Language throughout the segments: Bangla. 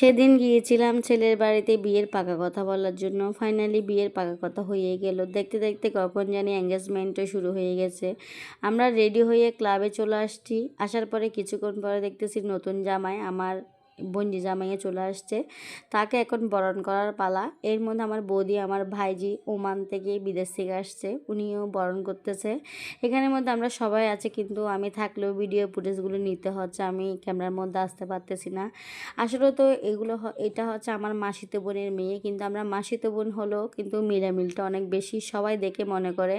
সেদিন গিয়েছিলাম ছেলের বাড়িতে বিয়ের পাকা কথা বলার জন্য। ফাইনালি বিয়ের পাকা কথা হয়ে গেল। দেখতে দেখতে কখন জানি এঙ্গেজমেন্টও শুরু হয়ে গেছে। আমরা রেডি হয়ে ক্লাবে চলে আসছি। আসার পরে কিছুক্ষণ পরে দেখতেছি নতুন জামাই আমার বঞ্জি জামাইয়ে চলে আসছে। তাকে এখন বরণ করার পালা। এর মধ্যে আমার বৌদি আমার ভাইজি ওমান থেকে বিদেশ থেকে আসছে, উনিও বরণ করতেছে। এখানের মধ্যে আমরা সবাই আছি, কিন্তু আমি থাকলেও ভিডিও ফুটেজগুলো নিতে হচ্ছে, আমি ক্যামেরার মধ্যে আসতে পারতেছি না। আসলে তো এটা হচ্ছে আমার মাসিতো বোনের মেয়ে, কিন্তু আমরা মাসিতো বোন হলেও কিন্তু মিলামিলটা অনেক বেশি। সবাই দেখে মনে করে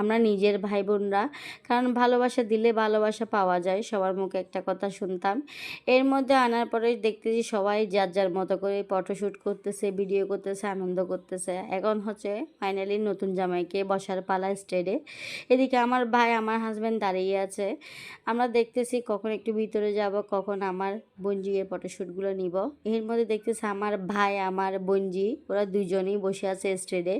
আমরা নিজের ভাই বোনরা, কারণ ভালোবাসা দিলে ভালোবাসা পাওয়া যায়, সবার মুখে একটা কথা শুনতাম। এর মধ্যে আনার পরে দেখতেছি সবাই যার যার মতো করে ফটোশ্যুট করতেছে, ভিডিও করতেছে, আনন্দ করতেছে। এখন হচ্ছে ফাইনালি নতুন জামাইকে বসার পালা স্টেজে। এদিকে আমার ভাই আমার হাজব্যান্ড দাঁড়িয়ে আছে। আমরা দেখতেছি কখন একটু ভিতরে যাব, কখন আমার বোনজির ফটোশ্যুটগুলো নিব। এর মধ্যে দেখতেছি আমার ভাই আমার বোনজি ওরা দুজনেই বসে আছে স্টেজে।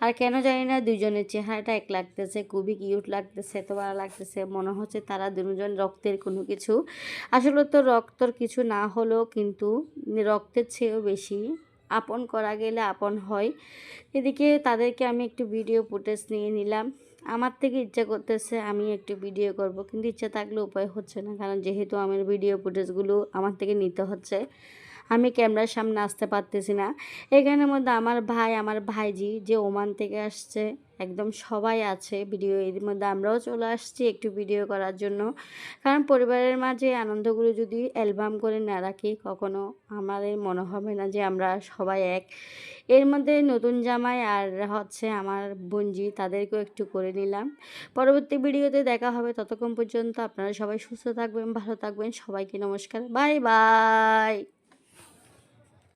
আর কেন জানি না দুজনের চেহারাটা এক লাগতেছে, খুবই কিউট লাগতেছে, এত ভালো লাগতেছে, মনে হচ্ছে তারা দুজন রক্তের কোনো কিছু। আসলে তো রক্তর কিছু না হলেও কিন্তু রক্তের চেয়েও বেশি আপন করা গেলে আপন হয়। এদিকে তাদেরকে আমি একটু ভিডিও ফুটেজ নিয়ে নিলাম। আমার থেকে ইচ্ছা করতেছে আমি একটু ভিডিও করব, কিন্তু ইচ্ছা থাকলে উপায় হচ্ছে না, কারণ যেহেতু আমার ভিডিও ফুটেজগুলো আমার থেকে নিতে হচ্ছে, আমি ক্যামেরার সামনে আসতে পারতেছি না। এখানের মধ্যে আমার ভাই আমার ভাইজি যে ওমান থেকে আসছে, একদম সবাই আছে ভিডিও। এর মধ্যে আমরাও চলে আসছি একটু ভিডিও করার জন্য, কারণ পরিবারের মাঝে আনন্দগুলো যদি অ্যালবাম করে না রাখি, কখনো আমাদের মনে হবে না যে আমরা সবাই এক। এর মধ্যে নতুন জামাই আর হচ্ছে আমার বোনজি, তাদেরকেও একটু করে নিলাম। পরবর্তী ভিডিওতে দেখা হবে, ততক্ষণ পর্যন্ত আপনারা সবাই সুস্থ থাকবেন, ভালো থাকবেন। সবাইকে নমস্কার, বাই বাই।